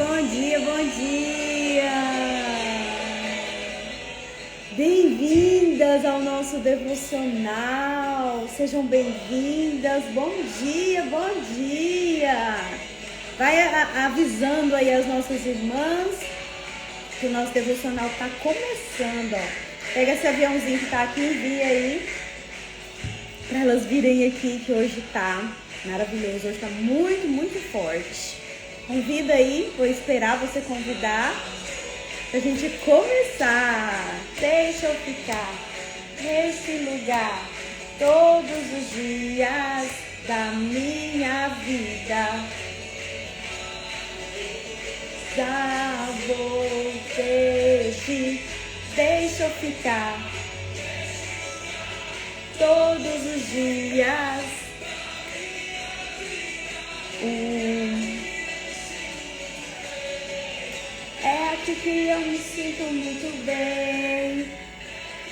bom dia, bom dia! Bem-vindas ao nosso devocional, sejam bem-vindas, bom dia, bom dia! Vai avisando aí as nossas irmãs que o nosso devocional tá começando, ó. Pega esse aviãozinho que tá aqui, envia aí, para elas virem aqui que hoje tá maravilhoso, hoje tá muito, muito forte. Convida aí, vou esperar você convidar pra gente começar. Deixa eu ficar nesse lugar todos os dias da minha vida. Já vou deixa eu ficar todos os dias. É aqui que eu me sinto muito bem.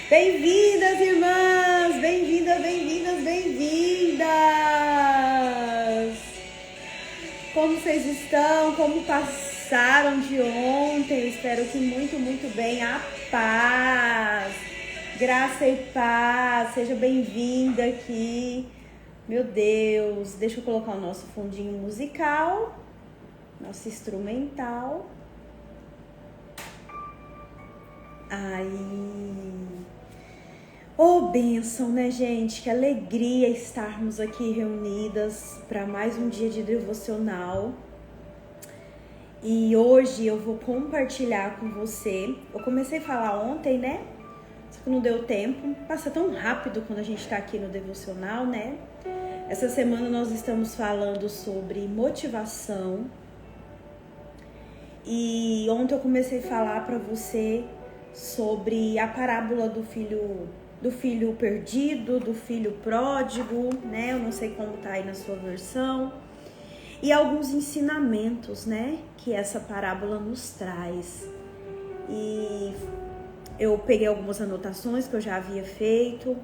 Bem-vindas, irmãs! Bem-vindas, bem-vindas, bem-vindas! Como vocês estão? Como passaram de ontem? Espero que muito, muito bem. A paz! Graça e paz! Seja bem-vinda aqui. Meu Deus! Deixa eu colocar o nosso fundinho musical. Nosso instrumental. Aí, bênção, né, gente? Que alegria estarmos aqui reunidas para mais um dia de devocional. E hoje eu vou compartilhar com você. Eu comecei a falar ontem, né? Só que não deu tempo. Passa tão rápido quando a gente tá aqui no devocional, né? Essa semana nós estamos falando sobre motivação. E ontem eu comecei a falar para você sobre a parábola do filho perdido, do filho pródigo, né? Eu não sei como tá aí na sua versão. E alguns ensinamentos, né? Que essa parábola nos traz. E eu peguei algumas anotações que eu já havia feito,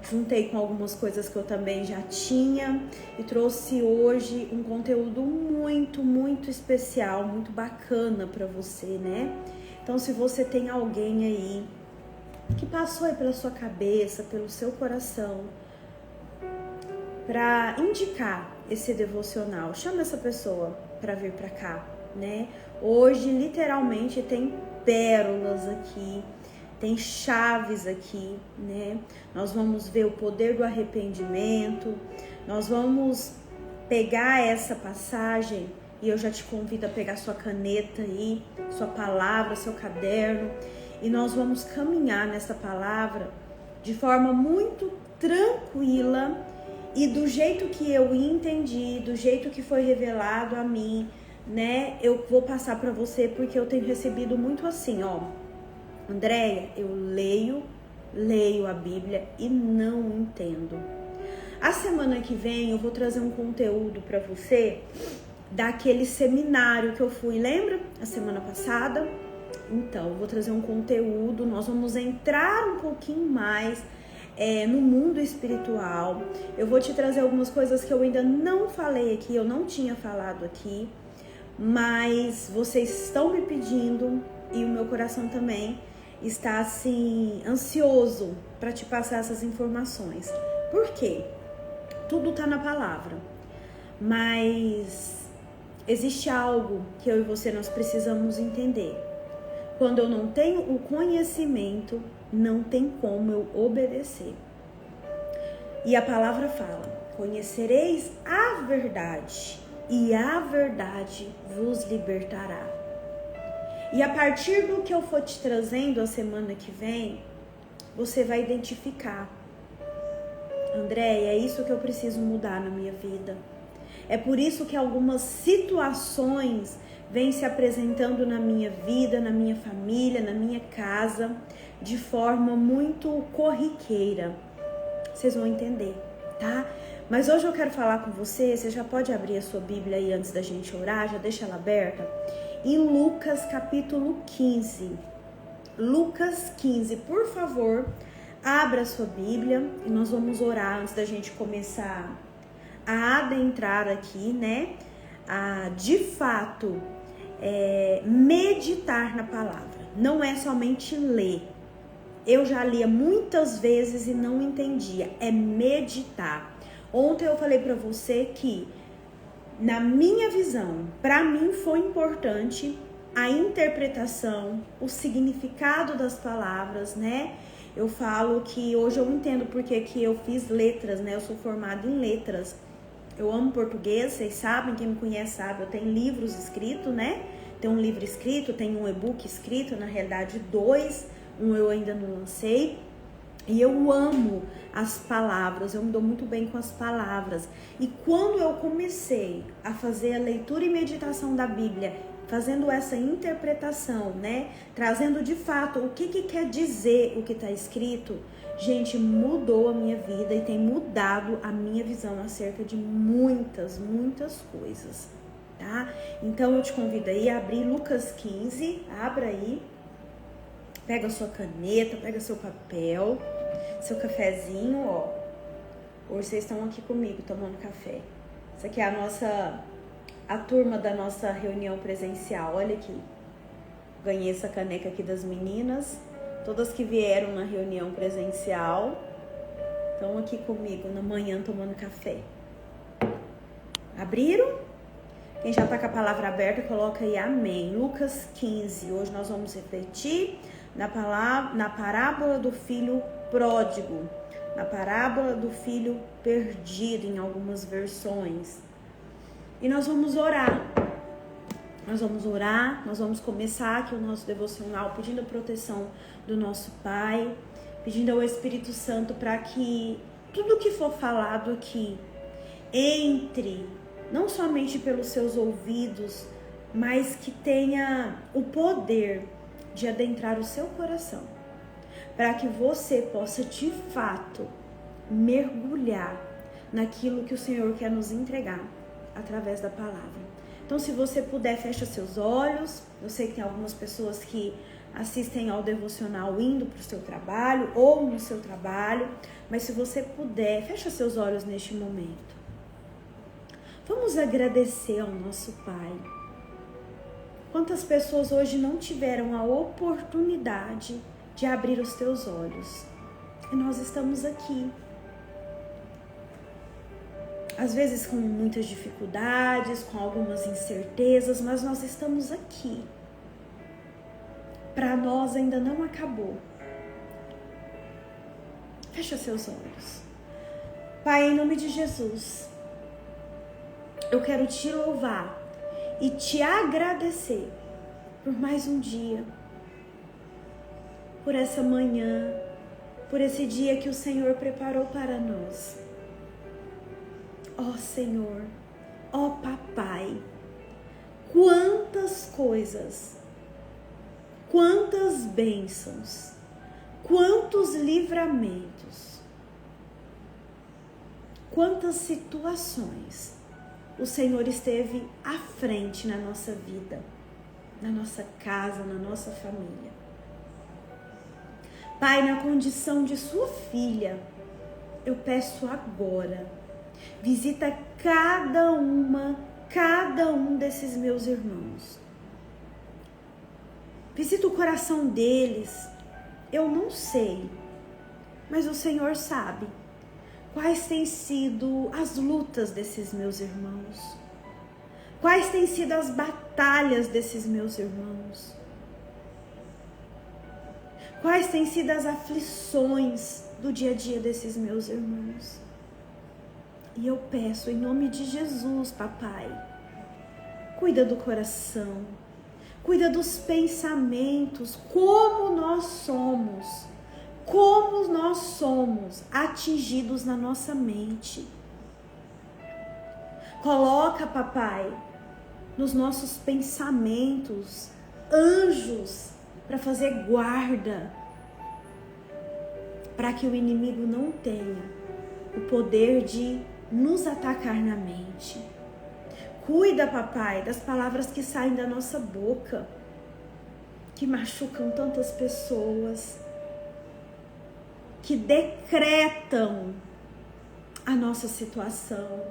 juntei com algumas coisas que eu também já tinha e trouxe hoje um conteúdo muito, muito especial, muito bacana para você, né? Então, se você tem alguém aí que passou aí pela sua cabeça, pelo seu coração, para indicar esse devocional, chama essa pessoa para vir para cá, né? Hoje, literalmente, tem pérolas aqui, tem chaves aqui, né? Nós vamos ver o poder do arrependimento, nós vamos pegar essa passagem. E eu já te convido a pegar sua caneta aí, sua palavra, seu caderno. E nós vamos caminhar nessa palavra de forma muito tranquila e do jeito que eu entendi, do jeito que foi revelado a mim, né? Eu vou passar para você porque eu tenho recebido muito assim, ó. Andréia, eu leio a Bíblia e não entendo. A semana que vem eu vou trazer um conteúdo para você daquele seminário que eu fui, lembra? A semana passada. Então, eu vou trazer um conteúdo, nós vamos entrar um pouquinho mais no mundo espiritual. Eu vou te trazer algumas coisas que eu ainda não falei aqui, eu não tinha falado aqui, mas vocês estão me pedindo e o meu coração também está assim, ansioso para te passar essas informações. Por quê? Tudo tá na palavra, mas existe algo que eu e você nós precisamos entender. Quando eu não tenho o conhecimento, não tem como eu obedecer. E a palavra fala: conhecereis a verdade, e a verdade vos libertará. E a partir do que eu for te trazendo a semana que vem, você vai identificar: Andréia, é isso que eu preciso mudar na minha vida. É por isso que algumas situações vêm se apresentando na minha vida, na minha família, na minha casa, de forma muito corriqueira. Vocês vão entender, tá? Mas hoje eu quero falar com você já pode abrir a sua Bíblia aí antes da gente orar, já deixa ela aberta. Em Lucas capítulo 15. Lucas 15, por favor, abra a sua Bíblia e nós vamos orar antes da gente começar a adentrar aqui, né? A, de fato, meditar na palavra. Não é somente ler. Eu já lia muitas vezes e não entendia. É meditar. Ontem eu falei para você que, na minha visão, para mim foi importante a interpretação, o significado das palavras, né? Eu falo que hoje eu entendo porque que eu fiz letras, né? Eu sou formada em letras. Eu amo português, vocês sabem, quem me conhece sabe, eu tenho livros escritos, né? Tem um livro escrito, tem um e-book escrito, na realidade 2, um eu ainda não lancei. E eu amo as palavras, eu me dou muito bem com as palavras. E quando eu comecei a fazer a leitura e meditação da Bíblia, fazendo essa interpretação, né? Trazendo de fato o que quer dizer o que está escrito, gente, mudou a minha vida e tem mudado a minha visão acerca de muitas coisas, tá? Então eu te convido aí a abrir Lucas 15, abra aí, pega a sua caneta, pega seu papel, seu cafezinho, ó. Hoje vocês estão aqui comigo tomando café. Isso aqui é a turma da nossa reunião presencial, olha aqui. Ganhei essa caneca aqui das meninas. Todas que vieram na reunião presencial estão aqui comigo na manhã tomando café. Abriram? Quem já está com a palavra aberta, coloca aí amém. Lucas 15. Hoje nós vamos refletir na parábola do filho pródigo. Na parábola do filho perdido, em algumas versões. E nós vamos orar. Nós vamos começar aqui o nosso devocional pedindo a proteção do nosso Pai, pedindo ao Espírito Santo para que tudo que for falado aqui entre, não somente pelos seus ouvidos, mas que tenha o poder de adentrar o seu coração, para que você possa de fato mergulhar naquilo que o Senhor quer nos entregar através da palavra. Então, se você puder, fecha seus olhos. Eu sei que tem algumas pessoas que assistem ao devocional indo para o seu trabalho ou no seu trabalho, mas se você puder, fecha seus olhos neste momento. Vamos agradecer ao nosso Pai. Quantas pessoas hoje não tiveram a oportunidade de abrir os teus olhos? E nós estamos aqui. Às vezes com muitas dificuldades, com algumas incertezas, mas nós estamos aqui. Para nós ainda não acabou. Fecha seus olhos. Pai, em nome de Jesus, eu quero te louvar e te agradecer por mais um dia, por essa manhã, por esse dia que o Senhor preparou para nós. Ó Senhor, ó Papai, quantas coisas, quantas bênçãos, quantos livramentos, quantas situações o Senhor esteve à frente na nossa vida, na nossa casa, na nossa família. Pai, na condição de sua filha, eu peço agora, visita cada um desses meus irmãos. Visita o coração deles. Eu não sei, mas o Senhor sabe quais têm sido as lutas desses meus irmãos. Quais têm sido as batalhas desses meus irmãos. Quais têm sido as aflições do dia a dia desses meus irmãos. E eu peço em nome de Jesus, Papai, cuida do coração, cuida dos pensamentos, como nós somos atingidos na nossa mente. Coloca, Papai, nos nossos pensamentos anjos para fazer guarda, para que o inimigo não tenha o poder de nos atacar na mente. Cuida, Papai, das palavras que saem da nossa boca, que machucam tantas pessoas, que decretam a nossa situação.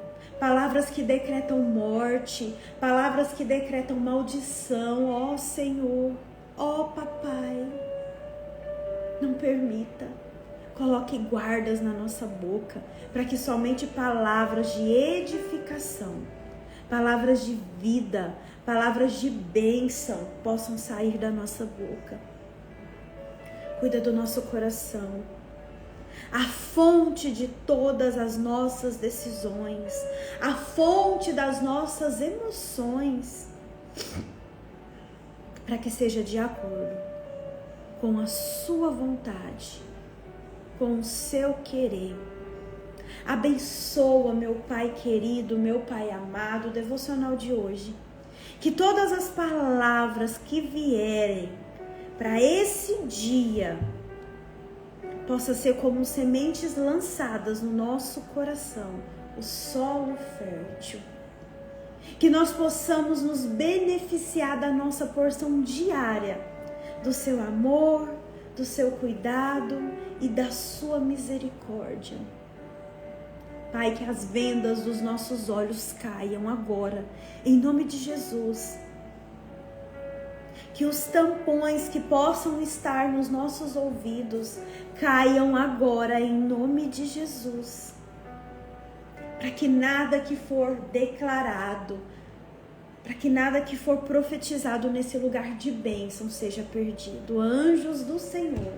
palavras que decretam morte, palavras que decretam maldição. Ó Senhor, ó Papai, não permita. Coloque guardas na nossa boca, para que somente palavras de edificação, palavras de vida, palavras de bênção possam sair da nossa boca. Cuida do nosso coração, a fonte de todas as nossas decisões, a fonte das nossas emoções, para que seja de acordo com a sua vontade, com o seu querer. Abençoa, meu Pai querido, meu Pai amado, o devocional de hoje. Que todas as palavras que vierem para esse dia possa ser como sementes lançadas no nosso coração, o solo fértil. Que nós possamos nos beneficiar da nossa porção diária, do seu amor, do seu cuidado e da sua misericórdia. Pai, que as vendas dos nossos olhos caiam agora, em nome de Jesus. Que os tampões que possam estar nos nossos ouvidos caiam agora, em nome de Jesus. Para que nada que for declarado, para que nada que for profetizado nesse lugar de bênção seja perdido. Anjos do Senhor,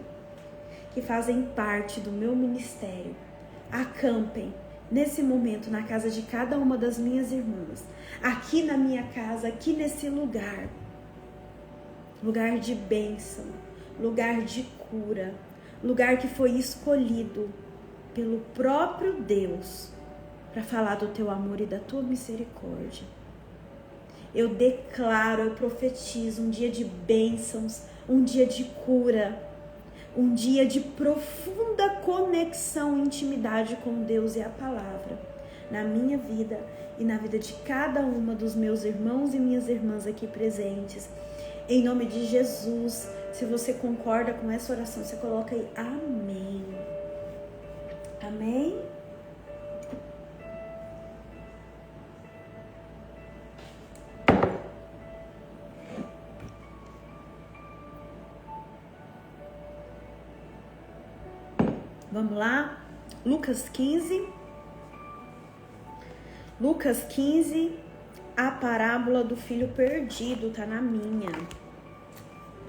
que fazem parte do meu ministério, acampem nesse momento na casa de cada uma das minhas irmãs, aqui na minha casa, aqui nesse lugar de bênção, lugar de cura, lugar que foi escolhido pelo próprio Deus para falar do teu amor e da tua misericórdia. Eu declaro, eu profetizo um dia de bênçãos, um dia de cura, um dia de profunda conexão e intimidade com Deus e a palavra, na minha vida e na vida de cada uma dos meus irmãos e minhas irmãs aqui presentes. Em nome de Jesus, se você concorda com essa oração, você coloca aí, amém. Amém? Vamos lá? Lucas 15. Lucas 15, a parábola do filho perdido, tá na minha.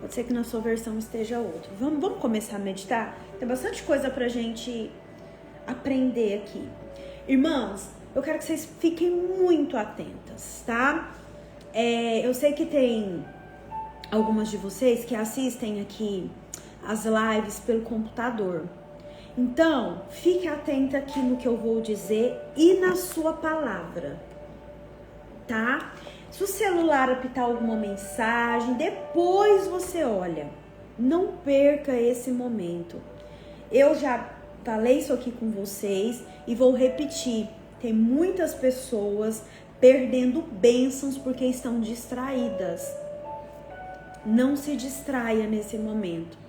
Pode ser que na sua versão esteja outra. Vamos começar a meditar? Tem bastante coisa pra gente aprender aqui. Irmãs, eu quero que vocês fiquem muito atentas, tá? Eu sei que tem algumas de vocês que assistem aqui as lives pelo computador. Então, fique atenta aqui no que eu vou dizer e na sua palavra, tá? Se o celular apitar alguma mensagem, depois você olha. Não perca esse momento. Eu já falei isso aqui com vocês e vou repetir. Tem muitas pessoas perdendo bênçãos porque estão distraídas. Não se distraia nesse momento.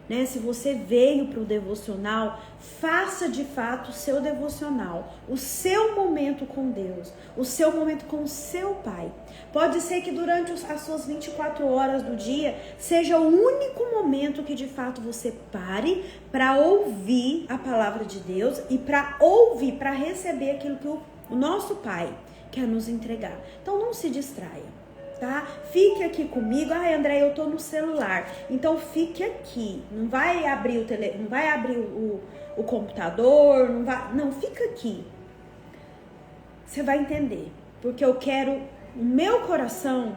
Né? Se você veio para o devocional, faça de fato o seu devocional, o seu momento com Deus, o seu momento com o seu Pai. Pode ser que durante as suas 24 horas do dia seja o único momento que de fato você pare para ouvir a palavra de Deus e para ouvir, para receber aquilo que o nosso Pai quer nos entregar. Então não se distraia. Tá? Fique aqui comigo. Ai, André, eu tô no celular. Então fique aqui. Não vai abrir não vai abrir o computador, não, fica aqui. Você vai entender, porque eu quero, no meu coração,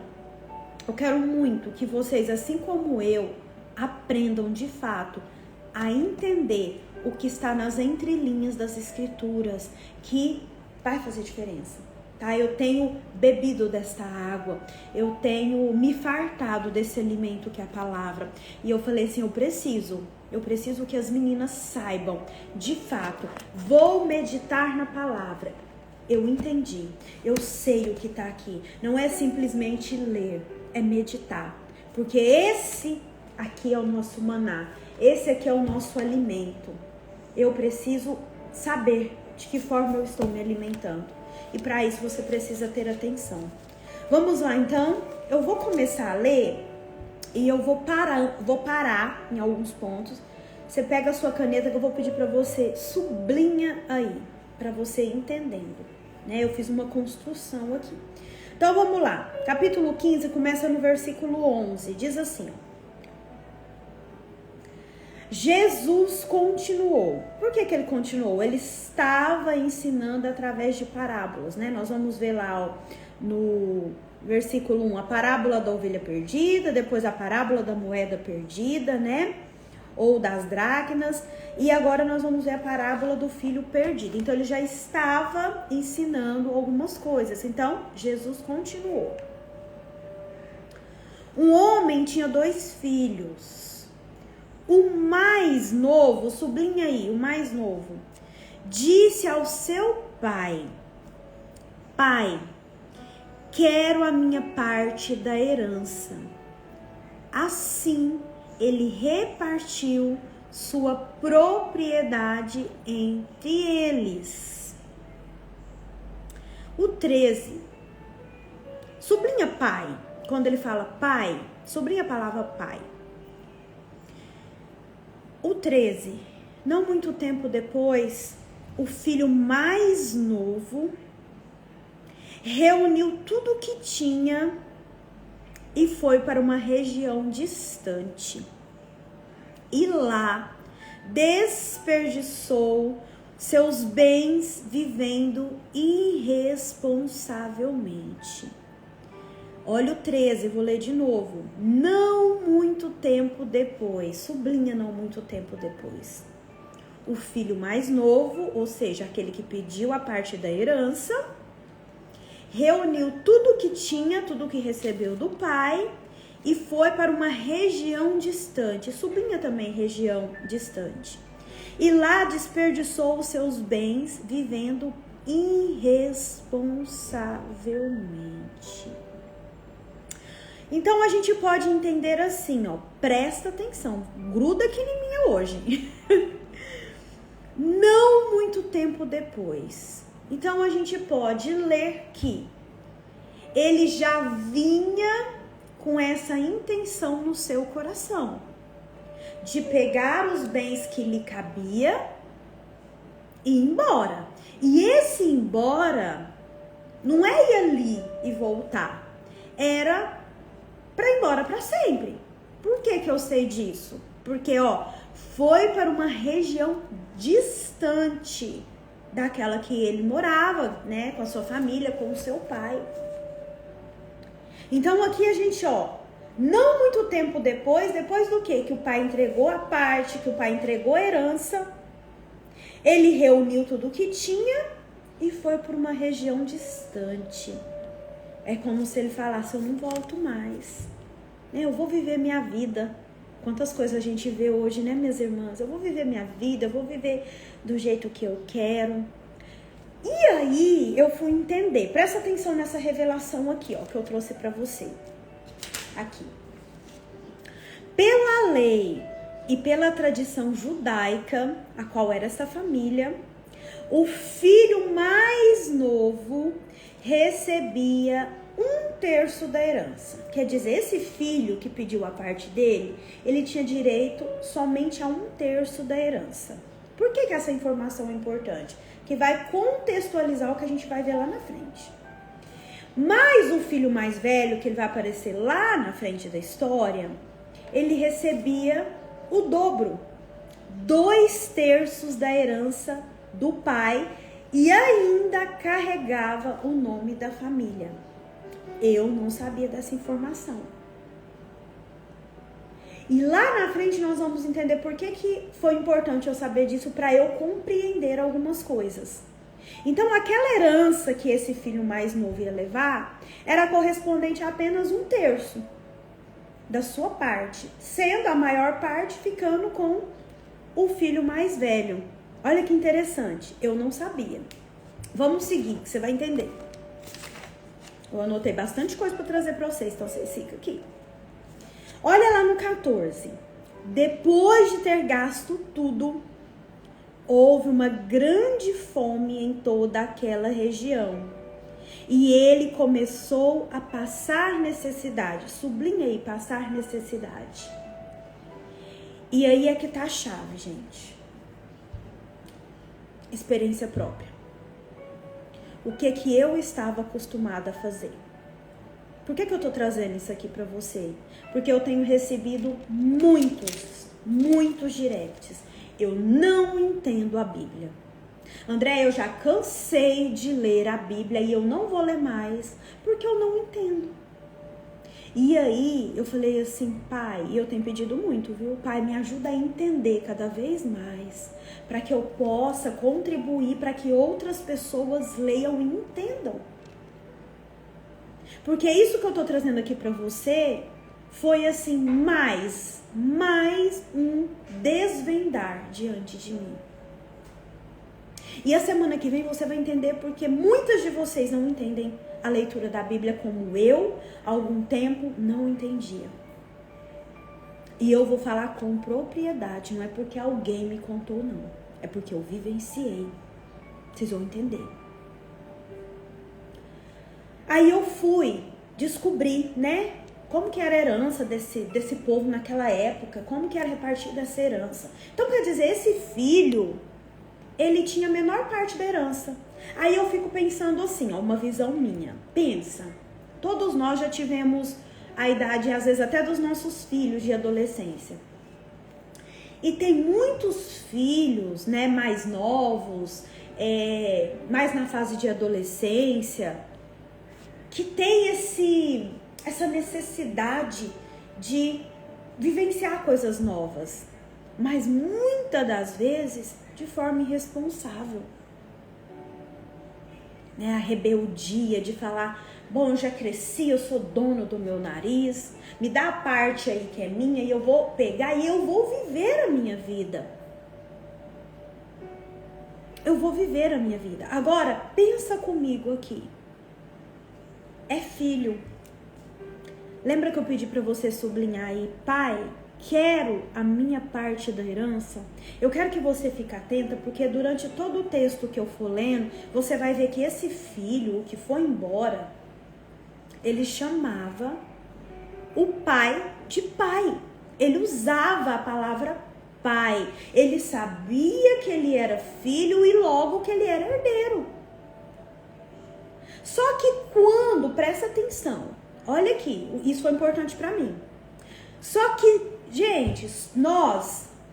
eu quero muito que vocês, assim como eu, aprendam de fato a entender o que está nas entrelinhas das escrituras, que vai fazer diferença. Tá? Eu tenho bebido desta água, eu tenho me fartado desse alimento que é a palavra. E eu falei assim, eu preciso que as meninas saibam, de fato, vou meditar na palavra. Eu entendi, eu sei o que está aqui. Não é simplesmente ler, é meditar. Porque esse aqui é o nosso maná, esse aqui é o nosso alimento. Eu preciso saber de que forma eu estou me alimentando. E para isso você precisa ter atenção. Vamos lá então? Eu vou começar a ler e eu vou parar em alguns pontos. Você pega a sua caneta que eu vou pedir para você sublinha aí, para você entendendo, né? Eu fiz uma construção aqui. Então vamos lá. Capítulo 15 começa no versículo 11. Diz assim: Jesus continuou. Por que ele continuou? Ele estava ensinando através de parábolas, né? Nós vamos ver lá, ó, no versículo 1, a parábola da ovelha perdida, depois a parábola da moeda perdida, né? Ou das dracmas, e agora nós vamos ver a parábola do filho perdido. Então ele já estava ensinando algumas coisas. Então Jesus continuou. Um homem tinha 2 filhos. O mais novo, sublinha aí, o mais novo, disse ao seu pai: Pai, quero a minha parte da herança. Assim, ele repartiu sua propriedade entre eles. O 13. Sublinha pai. Quando ele fala pai, sublinha a palavra pai. O 13. Não muito tempo depois, o filho mais novo reuniu tudo o que tinha e foi para uma região distante. E lá desperdiçou seus bens vivendo irresponsavelmente. Olha o 13, vou ler de novo. Não muito tempo depois, sublinha não muito tempo depois. O filho mais novo, ou seja, aquele que pediu a parte da herança, reuniu tudo o que tinha, tudo o que recebeu do pai e foi para uma região distante. Sublinha também região distante. E lá desperdiçou os seus bens vivendo irresponsavelmente. Então a gente pode entender assim, ó, presta atenção, gruda aqui em mim hoje. Não muito tempo depois. Então a gente pode ler que ele já vinha com essa intenção no seu coração de pegar os bens que lhe cabia e ir embora. E esse ir embora não é ir ali e voltar, era para ir embora para sempre. Por que eu sei disso? Porque, ó, foi para uma região distante daquela que ele morava, né, com a sua família, com o seu pai. Então aqui a gente, ó, não muito tempo depois do quê? Que o pai entregou a parte, que o pai entregou a herança, ele reuniu tudo o que tinha e foi para uma região distante. É como se ele falasse, eu não volto mais, né? Eu vou viver minha vida. Quantas coisas a gente vê hoje, né, minhas irmãs? Eu vou viver minha vida, eu vou viver do jeito que eu quero. E aí eu fui entender, presta atenção nessa revelação aqui, ó, que eu trouxe para você. Aqui. Pela lei e pela tradição judaica, a qual era essa família, o filho mais novo recebia 1/3 da herança. Quer dizer, esse filho que pediu a parte dele, ele tinha direito somente a 1/3 da herança. Por que essa informação é importante? Que vai contextualizar o que a gente vai ver lá na frente. Mas o filho mais velho, que ele vai aparecer lá na frente da história, ele recebia o dobro, 2/3 da herança do pai e ainda carregava o nome da família. Eu não sabia dessa informação. E lá na frente nós vamos entender por que foi importante eu saber disso, para eu compreender algumas coisas. Então aquela herança que esse filho mais novo ia levar era correspondente a apenas 1/3 da sua parte, sendo a maior parte ficando com o filho mais velho. Olha que interessante, eu não sabia. Vamos seguir, que você vai entender. Eu anotei bastante coisa para trazer para vocês, então vocês ficam aqui. Olha lá no 14. Depois de ter gasto tudo, houve uma grande fome em toda aquela região. E ele começou a passar necessidade. Sublinha aí, passar necessidade. E aí é que tá a chave, gente. Experiência própria. O que eu estava acostumada a fazer? Por que eu tô trazendo isso aqui pra você? Porque eu tenho recebido muitos directs. Eu não entendo a Bíblia. André, eu já cansei de ler a Bíblia e eu não vou ler mais, porque eu não entendo. E aí, eu falei assim, pai, e eu tenho pedido muito, viu? Pai, me ajuda a entender cada vez mais, para que eu possa contribuir para que outras pessoas leiam e entendam. Porque isso que eu tô trazendo aqui para você foi assim, mais um desvendar diante de mim. E a semana que vem você vai entender porque muitas de vocês não entendem a leitura da Bíblia como eu, há algum tempo, não entendia. E eu vou falar com propriedade, não é porque alguém me contou, não. É porque eu vivenciei. Vocês vão entender. Aí eu fui descobrir, né? Como que era a herança desse povo naquela época, como que era repartida essa herança. Então, quer dizer, esse filho, ele tinha a menor parte da herança. Aí eu fico pensando assim, ó, uma visão minha. Pensa, todos nós já tivemos a idade, às vezes até dos nossos filhos de adolescência. E tem muitos filhos, né, mais novos, mais na fase de adolescência, que tem essa necessidade de vivenciar coisas novas, mas muitas das vezes de forma irresponsável. Né? A rebeldia de falar, bom, eu já cresci, eu sou dono do meu nariz, me dá a parte aí que é minha e eu vou pegar e eu vou viver a minha vida. Eu vou viver a minha vida. Agora, pensa comigo aqui. É filho. Lembra que eu pedi para você sublinhar aí, pai, quero a minha parte da herança? Eu quero que você fique atenta, porque durante todo o texto que eu for lendo, você vai ver que esse filho, o que foi embora, ele chamava o pai de pai. Ele usava a palavra pai. Ele sabia que ele era filho e logo que ele era herdeiro. Só que quando, presta atenção, olha aqui, isso foi importante pra mim. Só que, gente,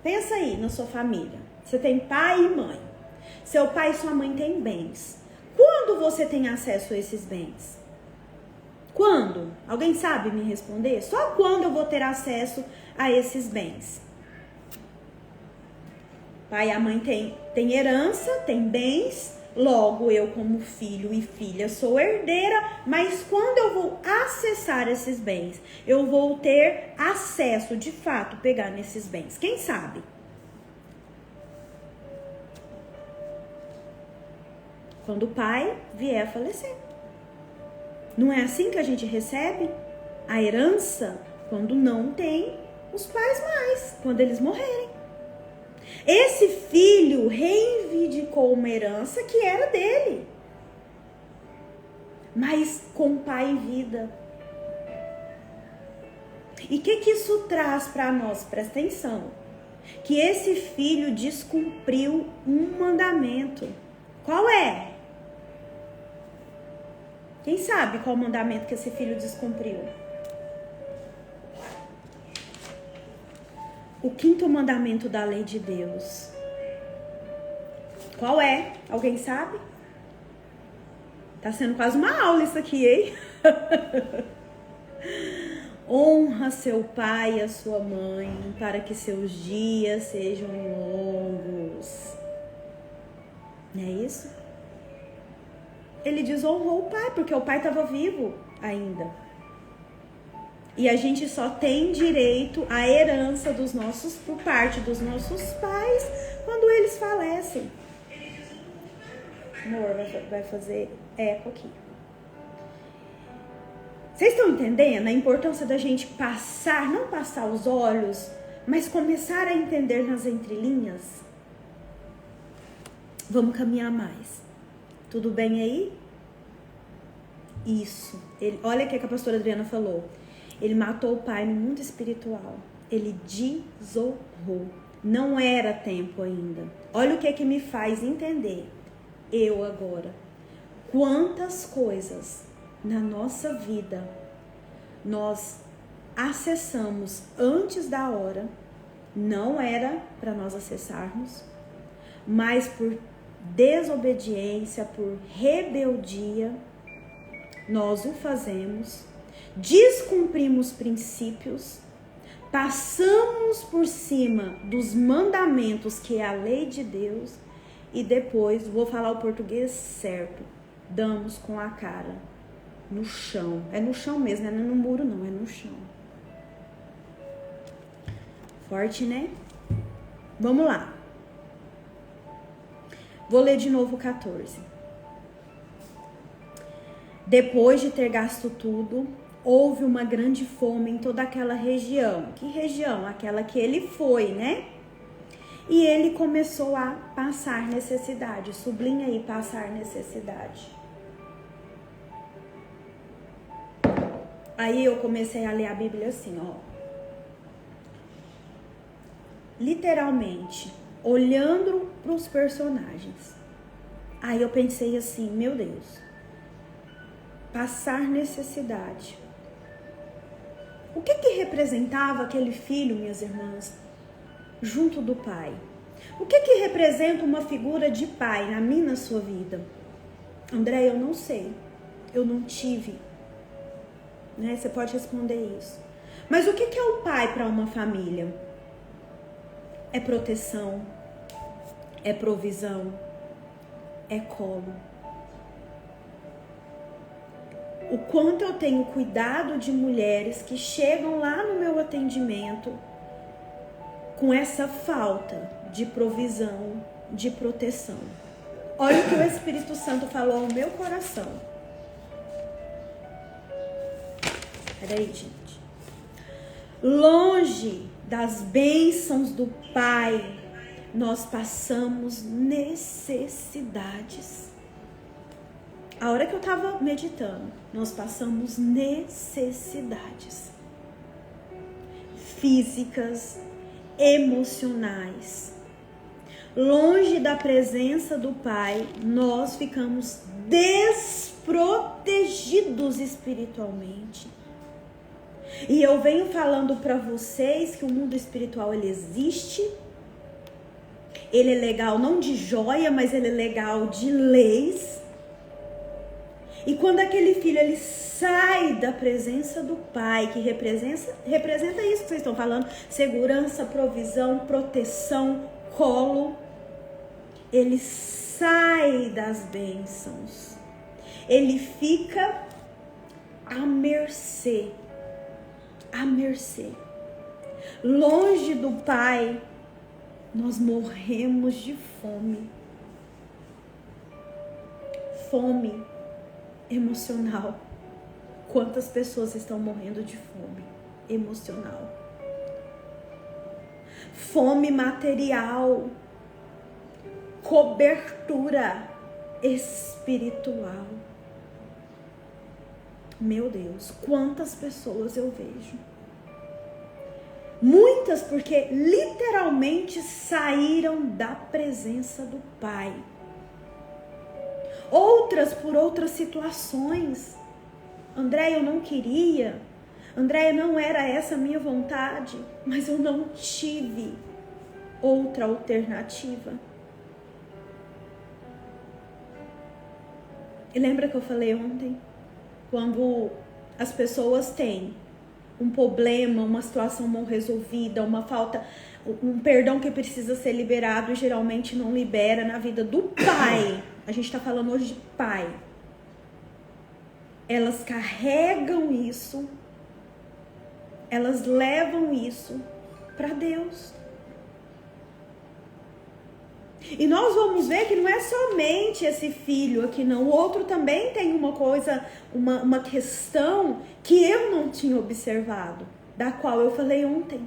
pensa aí na sua família. Você tem pai e mãe. Seu pai e sua mãe têm bens. Quando você tem acesso a esses bens? Quando? Alguém sabe me responder? Só quando eu vou ter acesso a esses bens? Pai e a mãe tem herança, tem bens. Logo, eu como filho e filha sou herdeira, mas quando eu vou acessar esses bens, eu vou ter acesso, de fato, pegar nesses bens. Quem sabe? Quando o pai vier a falecer. Não é assim que a gente recebe a herança quando não tem os pais mais, quando eles morrerem. Esse filho reivindicou uma herança que era dele, mas com o pai em vida. E o que isso traz para nós? Presta atenção. Que esse filho descumpriu um mandamento. Qual é? Quem sabe qual mandamento que esse filho descumpriu? O 5º mandamento da lei de Deus. Qual é? Alguém sabe? Tá sendo quase uma aula isso aqui, hein? Honra seu pai e a sua mãe, para que seus dias sejam longos. Não é isso? Ele desonrou o pai, porque o pai estava vivo ainda. E a gente só tem direito à herança por parte dos nossos pais quando eles falecem. Amor, vai fazer eco aqui. Vocês estão entendendo a importância da gente não passar os olhos, mas começar a entender nas entrelinhas? Vamos caminhar mais. Tudo bem aí? Isso. Olha o que a pastora Adriana falou. Ele matou o pai no mundo espiritual. Ele desonrou. Não era tempo ainda. Olha o que me faz entender. Eu agora. Quantas coisas na nossa vida nós acessamos antes da hora. Não era para nós acessarmos. Mas por desobediência, por rebeldia, nós o fazemos, descumprimos princípios, passamos por cima dos mandamentos, que é a lei de Deus, e depois, vou falar o português certo, damos com a cara no chão. É no chão mesmo, não é no muro não, é no chão. Forte, né? Vamos lá. Vou ler de novo o 14. Depois de ter gasto tudo, houve uma grande fome em toda aquela região. Que região? Aquela que ele foi, né? E ele começou a passar necessidade. Sublinha aí, passar necessidade. Aí eu comecei a ler a Bíblia assim, ó. Literalmente, olhando para os personagens. Aí eu pensei assim, meu Deus, passar necessidade. O que representava aquele filho, minhas irmãs, junto do pai? O que representa uma figura de pai na minha, na sua vida? André, eu não sei, eu não tive, né? Você pode responder isso. Mas o que é o pai para uma família? É proteção, é provisão, é colo. O quanto eu tenho cuidado de mulheres que chegam lá no meu atendimento com essa falta de provisão, de proteção. Olha o que o Espírito Santo falou ao meu coração. Peraí, gente. Longe das bênçãos do Pai, nós passamos necessidades. A hora que eu tava meditando, nós passamos necessidades físicas, emocionais. Longe da presença do Pai, nós ficamos desprotegidos espiritualmente. E eu venho falando para vocês que o mundo espiritual, ele existe. Ele é legal não de joia, mas ele é legal de leis. E quando aquele filho ele sai da presença do pai, que representa isso que vocês estão falando, segurança, provisão, proteção, colo, ele sai das bênçãos. Ele fica à mercê. À mercê. Longe do pai, nós morremos de fome. Fome emocional. Quantas pessoas estão morrendo de fome emocional? Fome material. Cobertura espiritual. Meu Deus, quantas pessoas eu vejo. Muitas porque literalmente saíram da presença do Pai. Outras por outras situações. André, eu não queria. André, não era essa a minha vontade. Mas eu não tive outra alternativa. E lembra que eu falei ontem? Quando as pessoas têm um problema, uma situação mal resolvida, uma falta, um perdão que precisa ser liberado e geralmente não libera na vida do pai. A gente está falando hoje de pai. Elas carregam isso, elas levam isso para Deus. E nós vamos ver que não é somente esse filho aqui, não. O outro também tem uma coisa, uma questão que eu não tinha observado, da qual eu falei ontem.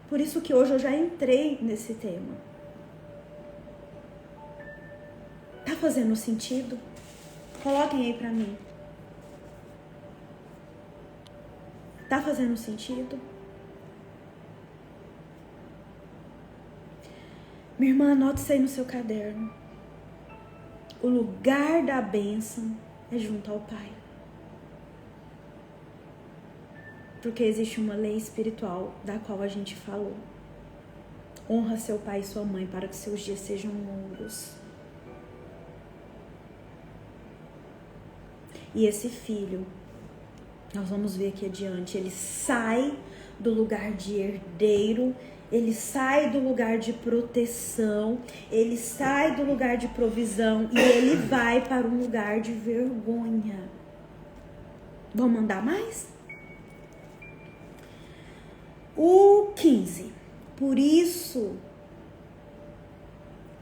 Por isso que hoje eu já entrei nesse tema. Tá fazendo sentido? Coloquem aí pra mim. Tá fazendo sentido? Minha irmã, anote isso aí no seu caderno. O lugar da bênção é junto ao Pai. Porque existe uma lei espiritual da qual a gente falou. Honra seu pai e sua mãe para que seus dias sejam longos. E esse filho, nós vamos ver aqui adiante, ele sai do lugar de herdeiro, ele sai do lugar de proteção, ele sai do lugar de provisão e ele vai para um lugar de vergonha. Vamos andar mais? O 15. Por isso,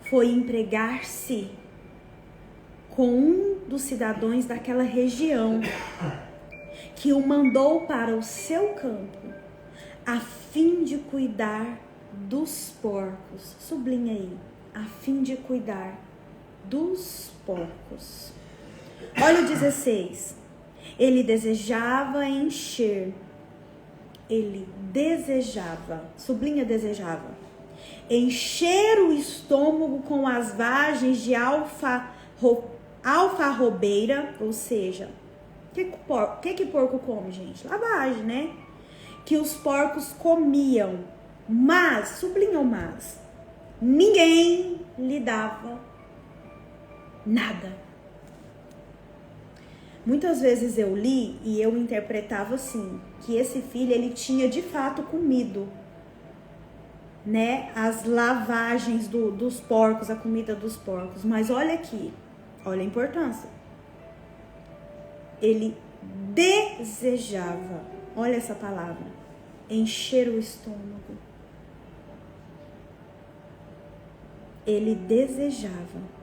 foi empregar-se com um dos cidadãos daquela região, que o mandou para o seu campo, a fim de cuidar dos porcos. Sublinha aí, a fim de cuidar dos porcos. Olha o 16. Ele desejava encher. Ele desejava, sublinha desejava, encher o estômago com as vagens de alfarrobeira, ou seja, o que porco come, gente? Lavagem, né? Que os porcos comiam, mas, sublinha o mas, ninguém lhe dava nada. Muitas vezes eu li e eu interpretava assim, que esse filho, ele tinha de fato comido, né, as lavagens dos porcos, a comida dos porcos. Mas olha aqui, olha a importância. Ele desejava, olha essa palavra, encher o estômago. Ele desejava.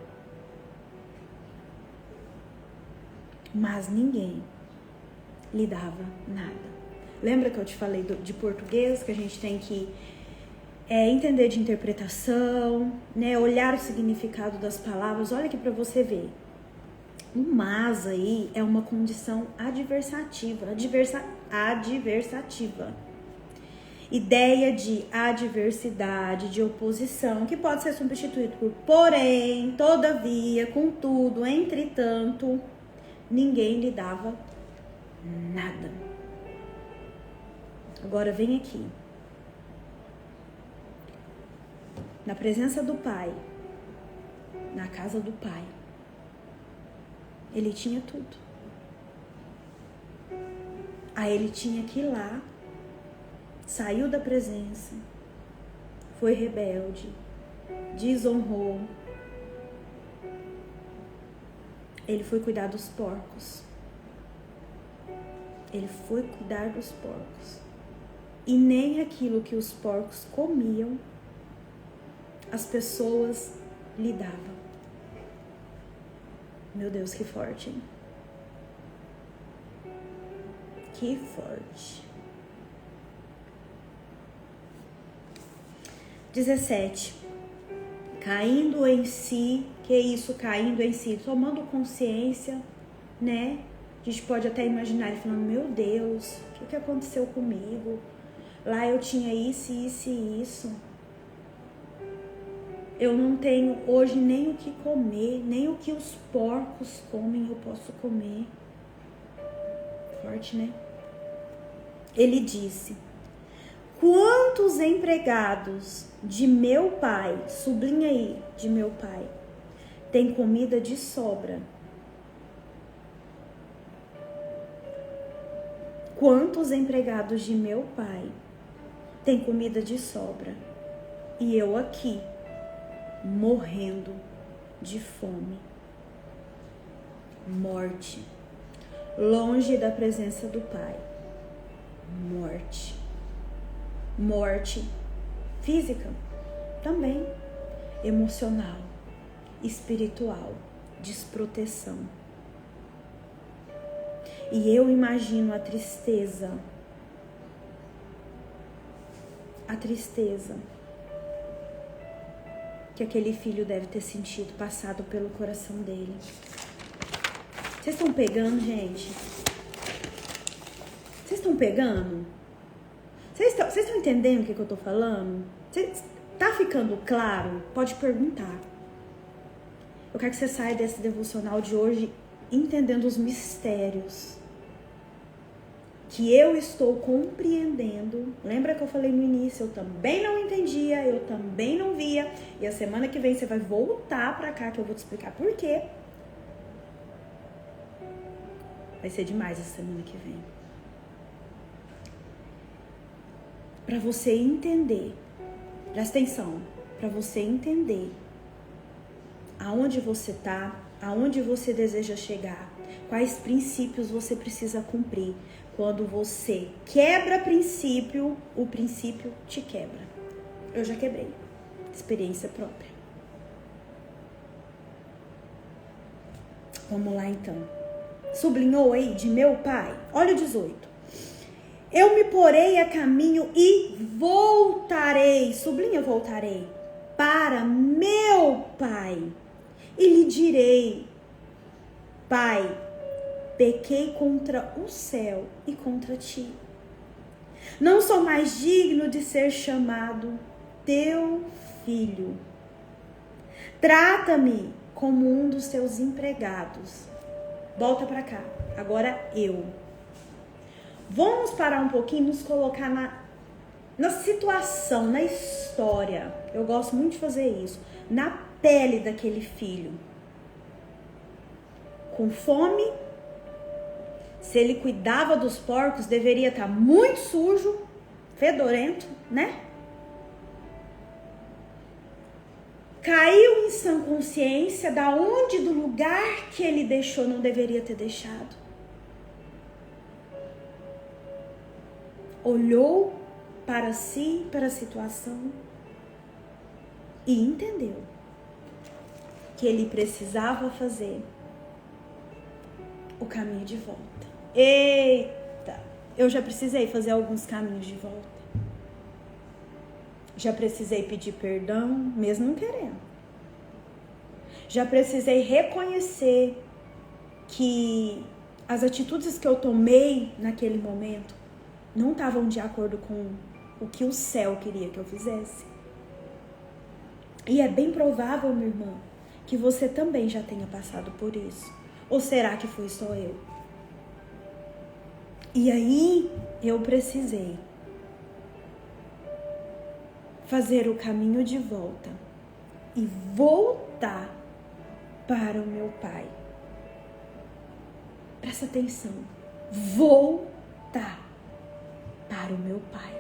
Mas ninguém lhe dava nada. Lembra que eu te falei de português, que a gente tem que entender de interpretação, né? Olhar o significado das palavras. Olha aqui para você ver. O mas aí é uma condição adversativa. Adversativa. Ideia de adversidade, de oposição, que pode ser substituído por porém, todavia, contudo, entretanto. Ninguém lhe dava nada. Agora vem aqui. Na presença do Pai, na casa do Pai, ele tinha tudo. Aí ele tinha que ir lá, saiu da presença, foi rebelde, desonrou. Ele foi cuidar dos porcos. Ele foi cuidar dos porcos. E nem aquilo que os porcos comiam, as pessoas lhe davam. Meu Deus, que forte, hein? Que forte. 17. Caindo em si, que é isso, caindo em si, tomando consciência, né? A gente pode até imaginar ele falando, meu Deus, o que aconteceu comigo? Lá eu tinha isso, isso e isso. Eu não tenho hoje nem o que comer, nem o que os porcos comem eu posso comer. Forte, né? Ele disse, quantos empregados de meu pai, sublinha aí, de meu pai, tem comida de sobra? Quantos empregados de meu pai tem comida de sobra? E eu aqui, morrendo de fome. Morte. Longe da presença do Pai. Morte. Morte física também, emocional, espiritual, desproteção. E eu imagino a tristeza. que aquele filho deve ter sentido, passado pelo coração dele. Vocês estão pegando, gente? Vocês estão pegando? Vocês estão entendendo o que eu estou falando? Tá ficando claro? Pode perguntar. Eu quero que você saia desse devocional de hoje entendendo os mistérios que eu estou compreendendo. Lembra que eu falei no início? Eu também não entendia, eu também não via. E a semana que vem você vai voltar pra cá que eu vou te explicar por quê. Vai ser demais essa semana que vem. Pra você entender, presta atenção, pra você entender aonde você tá, aonde você deseja chegar, quais princípios você precisa cumprir. Quando você quebra princípio, o princípio te quebra. Eu já quebrei. Experiência própria. Vamos lá então. Sublinhou aí de meu pai? Olha o 18. Eu me porei a caminho e voltarei. Sublinha voltarei. Para meu pai. E lhe direi: Pai, pequei contra o céu e contra ti. Não sou mais digno de ser chamado teu filho. Trata-me como um dos teus empregados. Volta para cá. Agora eu. Vamos parar um pouquinho e nos colocar na situação, na história. Eu gosto muito de fazer isso. Na pele daquele filho. Com fome. Se ele cuidava dos porcos, deveria estar muito sujo, fedorento, né? Caiu em sã consciência da onde, do lugar que ele deixou, não deveria ter deixado. Olhou para si, para a situação e entendeu que ele precisava fazer o caminho de volta. Eita, eu já precisei fazer alguns caminhos de volta. Já precisei pedir perdão, mesmo não querendo. Já precisei reconhecer que as atitudes que eu tomei naquele momento não estavam de acordo com o que o céu queria que eu fizesse. E é bem provável, minha irmã, que você também já tenha passado por isso. Ou será que foi só eu? E aí eu precisei fazer o caminho de volta e voltar para o meu pai. Presta atenção. Voltar para o meu pai.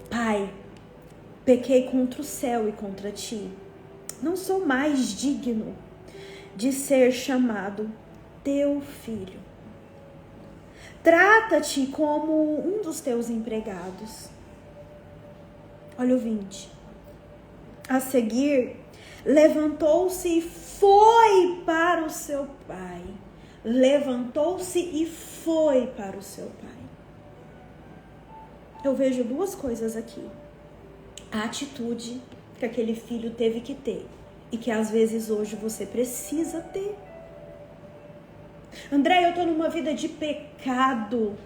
Pai, pequei contra o céu e contra ti. Não sou mais digno de ser chamado teu filho. Trata-te como um dos teus empregados. Olha o 20. A seguir, levantou-se e foi para o seu pai. Levantou-se e foi para o seu pai. Eu vejo duas coisas aqui. A atitude que aquele filho teve que ter e que às vezes hoje você precisa ter. André, eu tô numa vida de pecado.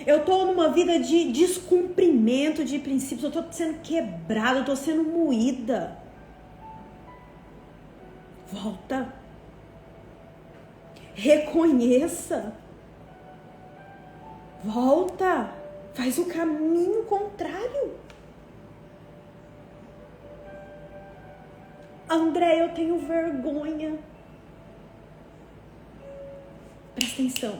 Eu tô numa vida de descumprimento de princípios. Eu tô sendo quebrada, eu tô sendo moída. Volta. Reconheça. Volta. Faz o caminho contrário. André, eu tenho vergonha. Presta atenção.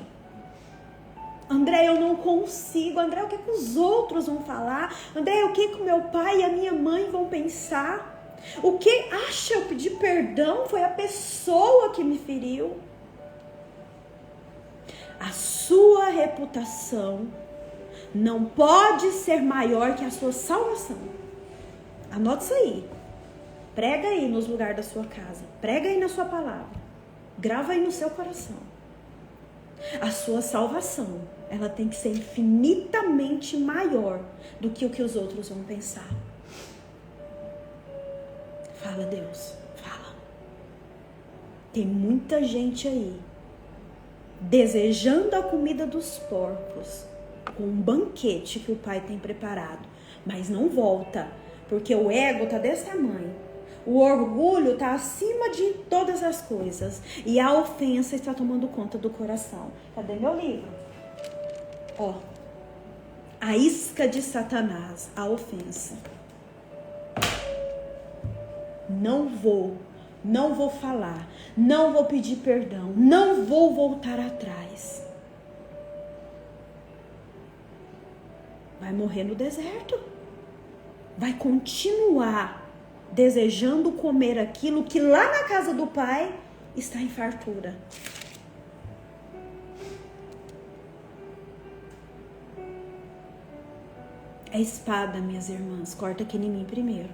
André, eu não consigo. André, o que os outros vão falar? André, o que o meu pai e a minha mãe vão pensar? O que acha eu pedir perdão? Foi a pessoa que me feriu. A sua reputação não pode ser maior que a sua salvação. Anota isso aí. Prega aí nos lugares da sua casa. Prega aí na sua palavra. Grava aí no seu coração. A sua salvação, ela tem que ser infinitamente maior do que o que os outros vão pensar. Fala, Deus, fala. Tem muita gente aí desejando a comida dos porcos com um banquete que o Pai tem preparado, mas não volta, porque o ego tá desse tamanho, o orgulho tá acima de todas as coisas e a ofensa está tomando conta do coração. Cadê meu livro? Ó, a isca de Satanás, a ofensa. Não vou falar, não vou pedir perdão, não vou voltar atrás. Vai morrer no deserto. Vai continuar desejando comer aquilo que lá na casa do Pai está em fartura. A espada, minhas irmãs, corta aqui em mim primeiro.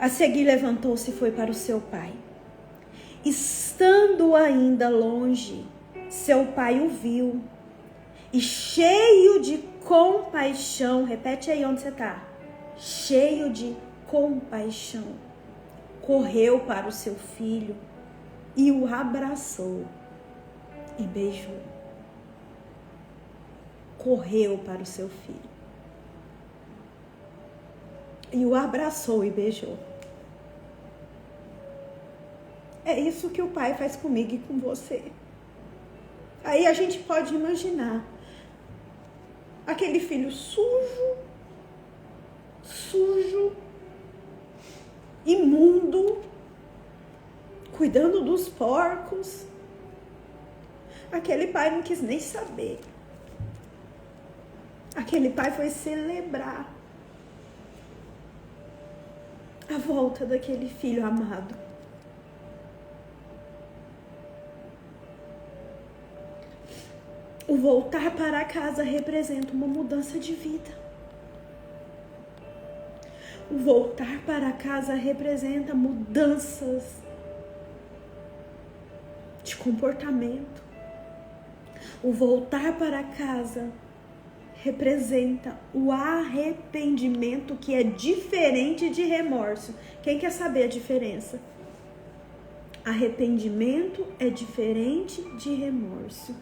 A seguir levantou-se e foi para o seu pai. Estando ainda longe, seu pai o viu e cheio de compaixão, repete aí onde você está, cheio de compaixão, correu para o seu filho e o abraçou e beijou. Correu para o seu filho e o abraçou e beijou. É isso que o Pai faz comigo e com você. Aí a gente pode imaginar aquele filho sujo, imundo, cuidando dos porcos. Aquele pai não quis nem saber. Aquele pai foi celebrar a volta daquele filho amado. O voltar para casa representa uma mudança de vida. O voltar para casa representa mudanças de comportamento. O voltar para casa representa o arrependimento, que é diferente de remorso. Quem quer saber a diferença? Arrependimento é diferente de remorso.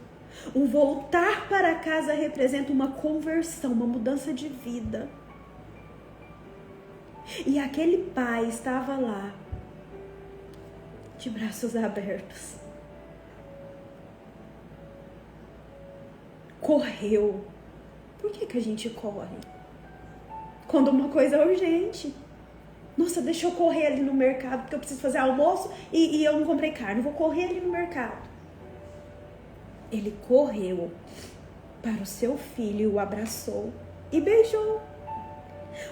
O voltar para casa representa uma conversão, uma mudança de vida. E aquele pai estava lá, de braços abertos. Correu. Por que a gente corre? Quando uma coisa é urgente. Nossa, deixa eu correr ali no mercado, porque eu preciso fazer almoço e eu não comprei carne. Vou correr ali no mercado. Ele correu para o seu filho, o abraçou e beijou.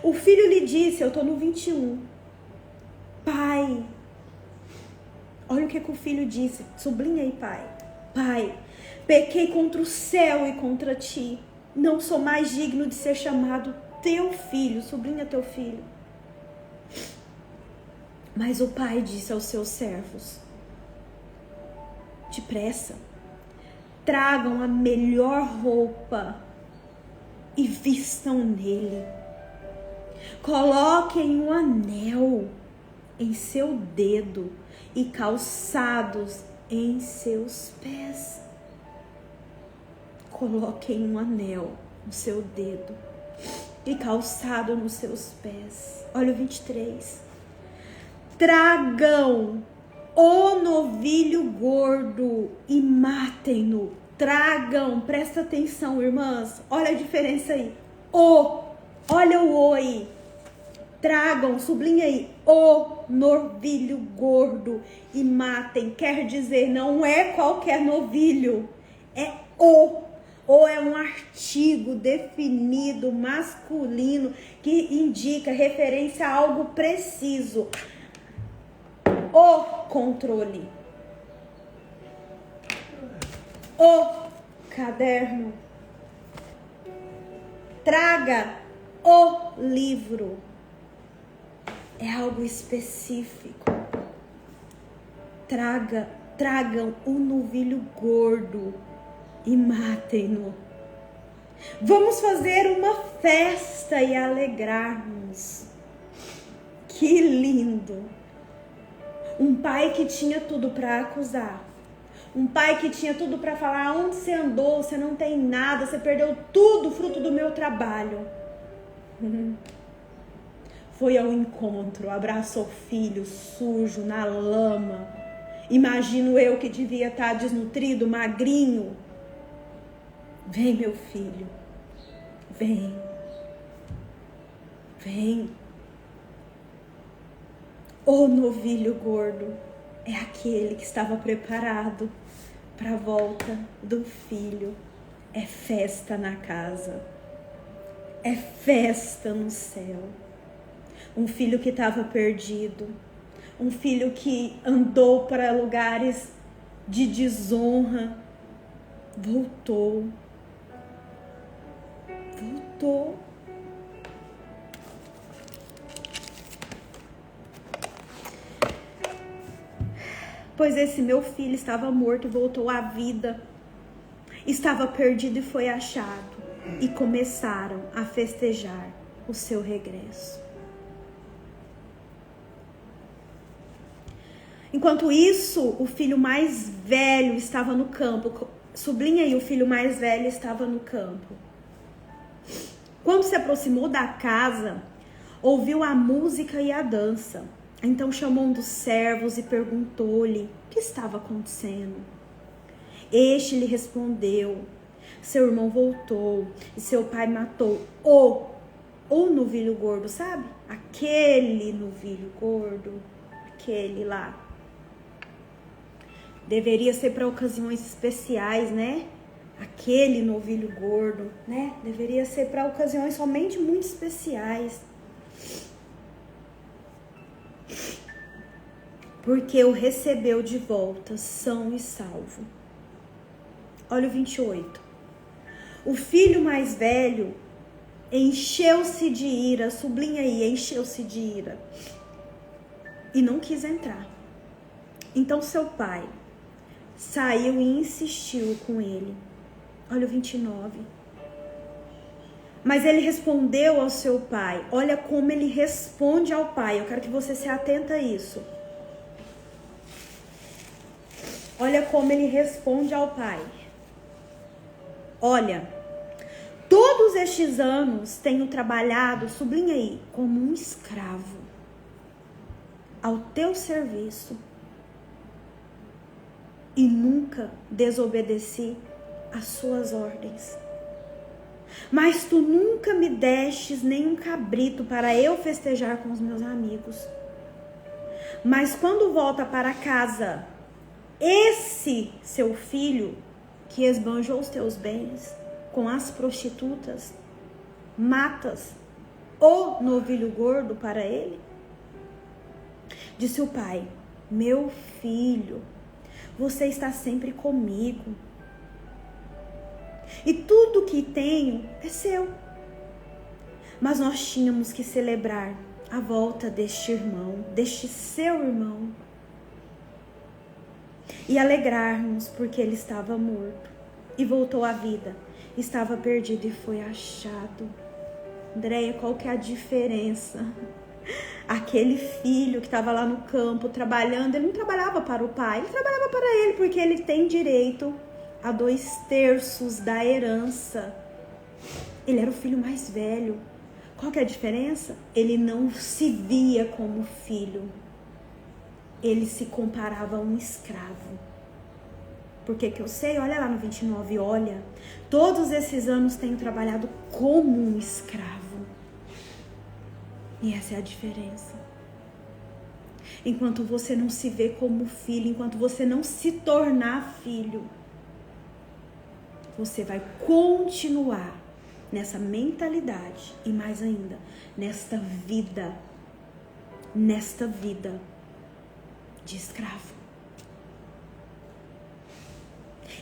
O filho lhe disse, eu estou no 21. Pai, olha o que o filho disse, sublinha aí, pai. Pai, pequei contra o céu e contra ti. Não sou mais digno de ser chamado teu filho, sublinha teu filho. Mas o pai disse aos seus servos, depressa, tragam a melhor roupa e vistam nele. Coloquem um anel em seu dedo e calçados em seus pés. Coloquem um anel no seu dedo e calçado nos seus pés. Olha o 23. Tragam o novilho gordo e matem-no. Tragam, presta atenção, irmãs. Olha a diferença aí. Olha o o aí. Tragam, sublinha aí. O novilho gordo e matem. Quer dizer, não é qualquer novilho. É o. O é um artigo definido, masculino, que indica referência a algo preciso. O controle, o caderno, traga o livro, É algo específico. Tragam o novilho gordo e matem-no. Vamos fazer uma festa e alegrar-nos. Que lindo! Um pai que tinha tudo para acusar. Um pai que tinha tudo para falar: onde você andou? Você não tem nada, você perdeu tudo, fruto do meu trabalho. Foi ao encontro, abraçou o filho sujo, na lama. Imagino eu que devia estar desnutrido, magrinho. Vem, meu filho, vem, vem. O novilho gordo é aquele que estava preparado para a volta do filho. É festa na casa, é festa no céu. Um filho que estava perdido, um filho que andou para lugares de desonra, voltou. Pois esse meu filho estava morto e voltou à vida. Estava perdido e foi achado. E começaram a festejar o seu regresso. Enquanto isso, o filho mais velho estava no campo. Sublinha aí, o filho mais velho estava no campo. Quando se aproximou da casa, ouviu a música e a dança. Então chamou um dos servos e perguntou-lhe o que estava acontecendo. Este lhe respondeu: seu irmão voltou e seu pai matou o novilho gordo, sabe? Aquele novilho gordo, aquele lá. Deveria ser para ocasiões especiais, né? Aquele novilho gordo, né? Deveria ser para ocasiões somente muito especiais. Porque o recebeu de volta são e salvo. Olha o 28. O filho mais velho encheu-se de ira, sublinha aí, encheu-se de ira, e não quis entrar. Então seu pai saiu e insistiu com ele. Olha o 29. Mas ele respondeu ao seu pai. Olha como ele responde ao pai. Eu quero que você se atenta a isso. Olha como ele responde ao pai. Olha, todos estes anos tenho trabalhado, sublinha aí, como um escravo ao teu serviço e nunca desobedeci às suas ordens. Mas tu nunca me destes nenhum cabrito para eu festejar com os meus amigos. Mas quando volta para casa esse seu filho que esbanjou os teus bens com as prostitutas, matas o novilho gordo para ele? Disse o pai: meu filho, você está sempre comigo. E tudo que tenho é seu. Mas nós tínhamos que celebrar a volta deste irmão, deste seu irmão. E alegrar-nos porque ele estava morto e voltou à vida. Estava perdido e foi achado. Andréia, qual que é a diferença? Aquele filho que estava lá no campo trabalhando, ele não trabalhava para o pai, ele trabalhava para ele, porque ele tem direito a 2/3 da herança. Ele era o filho mais velho. Qual que é a diferença? Ele não se via como filho. Ele se comparava a um escravo. Por que que eu sei? Olha lá no 29, olha. Todos esses anos tenho trabalhado como um escravo. E essa é a diferença. Enquanto você não se vê como filho, enquanto você não se tornar filho, você vai continuar nessa mentalidade e mais ainda, nesta vida de escravo.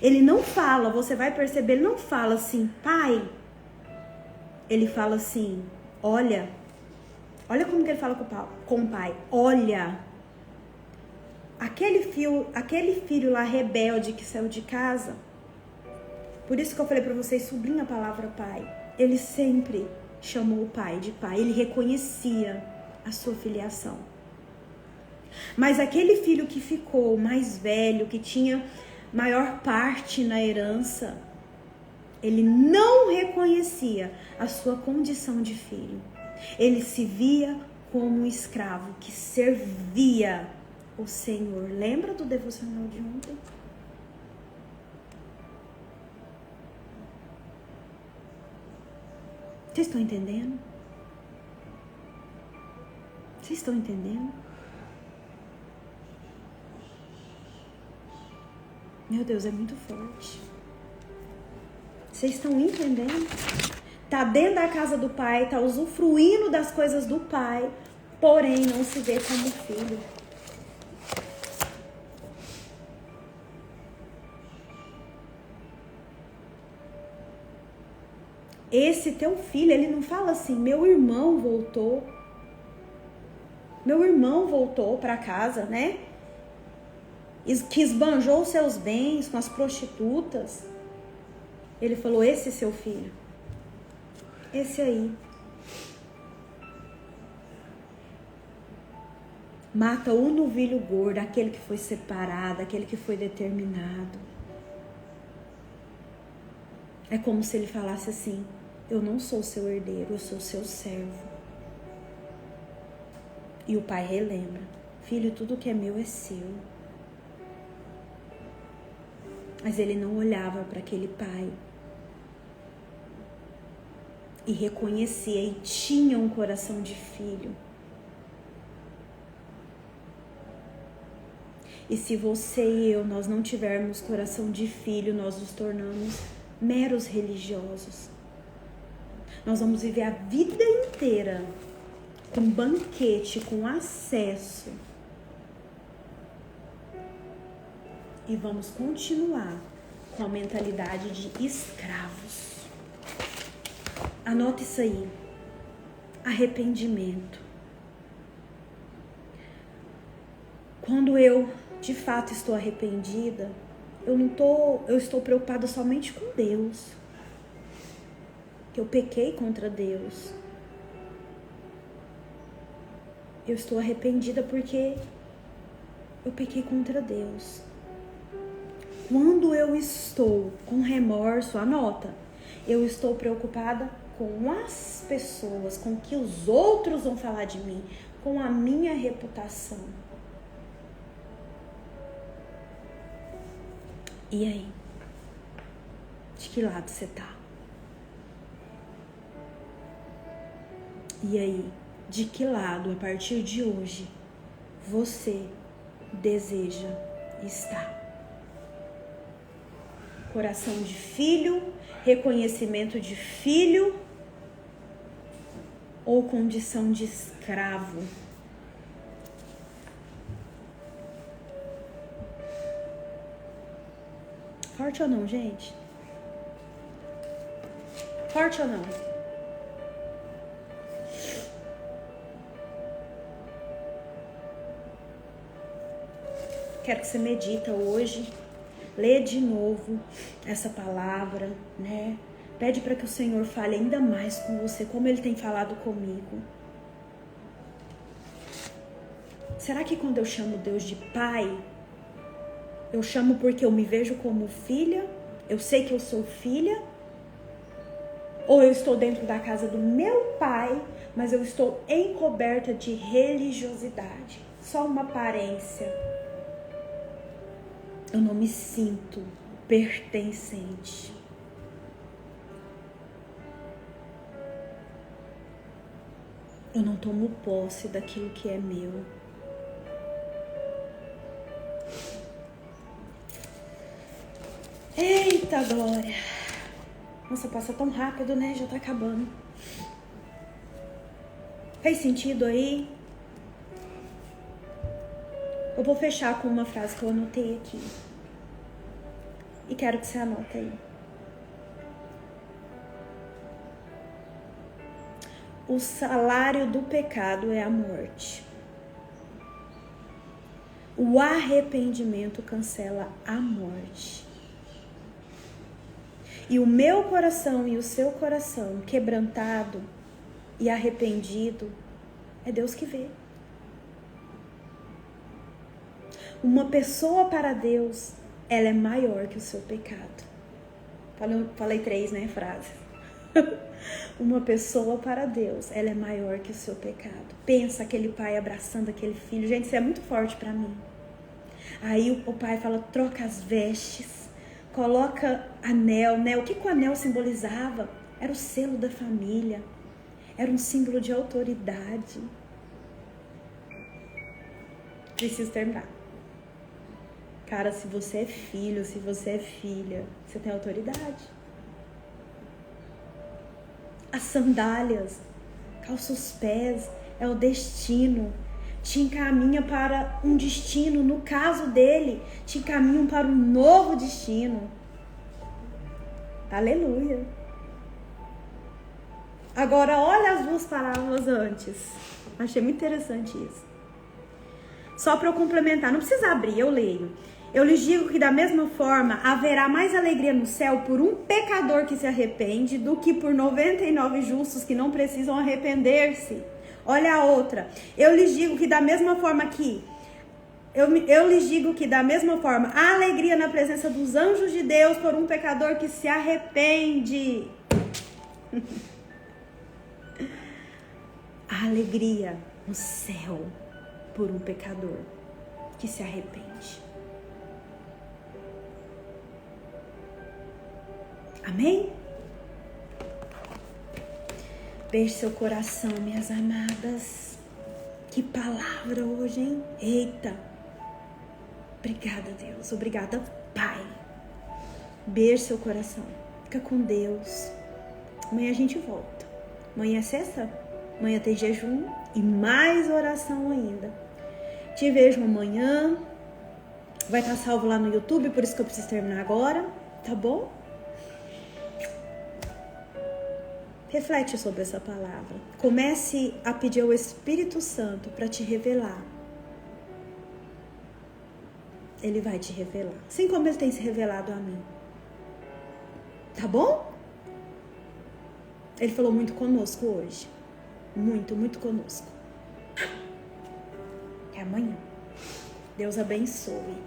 Ele não fala, você vai perceber, ele não fala assim, pai. Ele fala assim, olha, Olha como que ele fala com o pai. Olha, aquele filho lá rebelde que saiu de casa. Por isso que eu falei para vocês, sublinha a palavra pai. Ele sempre chamou o pai de pai. Ele reconhecia a sua filiação. Mas aquele filho que ficou mais velho, que tinha maior parte na herança, ele não reconhecia a sua condição de filho. Ele se via como um escravo que servia o Senhor. Lembra do devocional de ontem? Vocês estão entendendo? Vocês estão entendendo? Meu Deus, é muito forte. Vocês estão entendendo? Tá dentro da casa do pai, tá usufruindo das coisas do pai, porém não se vê como filho. Esse teu filho, ele não fala assim, meu irmão voltou para casa, né? Que esbanjou seus bens com as prostitutas. Ele falou, esse é seu filho. Esse aí. Mata o novilho gordo, aquele que foi separado, aquele que foi determinado. É como se ele falasse assim, eu não sou seu herdeiro, eu sou seu servo. E o pai relembra, filho, tudo que é meu é seu. Mas ele não olhava para aquele pai e reconhecia e tinha um coração de filho. E se você e eu, nós não tivermos coração de filho, nós nos tornamos meros religiosos. Nós vamos viver a vida inteira com banquete, com acesso. E vamos continuar com a mentalidade de escravos. Anota isso aí. Arrependimento. Quando eu, de fato, estou arrependida, eu estou preocupada somente com Deus. Que eu pequei contra Deus. Eu estou arrependida porque eu pequei contra Deus. Quando eu estou com remorso, anota, eu estou preocupada com as pessoas, com o que os outros vão falar de mim, com a minha reputação. E aí? De que lado você tá? E aí? De que lado, a partir de hoje, você deseja estar? Coração de filho, reconhecimento de filho ou condição de escravo? Forte ou não, gente? Forte ou não? Quero que você medita hoje, lê de novo essa palavra, né? Pede para que o Senhor fale ainda mais com você, como Ele tem falado comigo. Será que quando eu chamo Deus de Pai, eu chamo porque eu me vejo como filha? Eu sei que eu sou filha? Ou eu estou dentro da casa do meu Pai, mas eu estou encoberta de religiosidade? Só uma aparência. Eu não me sinto pertencente. Eu não tomo posse daquilo que é meu. Eita glória! Nossa, passa tão rápido, né? Já tá acabando. Fez sentido aí? Eu vou fechar com uma frase que eu anotei aqui. E quero que você anote aí. o salário do pecado é a morte. O arrependimento cancela a morte. E o meu coração e o seu coração quebrantado e arrependido, é Deus que vê. Uma pessoa para Deus, ela é maior que o seu pecado. Falei 3, né, frases. Uma pessoa para Deus, ela é maior que o seu pecado. Pensa aquele pai abraçando aquele filho. Gente, isso é muito forte para mim. Aí o pai fala, troca as vestes, coloca anel, né? O que o anel simbolizava? Era o selo da família. Era um símbolo de autoridade. Preciso terminar. Cara, se você é filho, se você é filha, você tem autoridade. As sandálias, calça os pés, é o destino. Te encaminha para um destino. No caso dele, te encaminham para um novo destino. Aleluia. Agora, olha as 2 parábolas antes. Achei muito interessante isso. Só para eu complementar, não precisa abrir, eu leio. Eu lhes digo que da mesma forma haverá mais alegria no céu por um pecador que se arrepende do que por 99 justos que não precisam arrepender-se. Olha a outra. Eu lhes digo que da mesma forma há alegria na presença dos anjos de Deus por um pecador que se arrepende. Há alegria no céu por um pecador que se arrepende. Amém? Beixe seu coração, minhas amadas. Que palavra hoje, hein? Eita! Obrigada, Deus. Obrigada, Pai. Beixe seu coração. Fica com Deus. Amanhã a gente volta. Amanhã é sexta? Amanhã tem jejum e mais oração ainda. Te vejo amanhã. Vai estar salvo lá no YouTube, por isso que eu preciso terminar agora. Tá bom? Reflete sobre essa palavra. Comece a pedir ao Espírito Santo para te revelar. Ele vai te revelar. Assim como ele tem se revelado a mim. Tá bom? Ele falou muito conosco hoje. Muito, muito conosco. Até amanhã. Deus abençoe.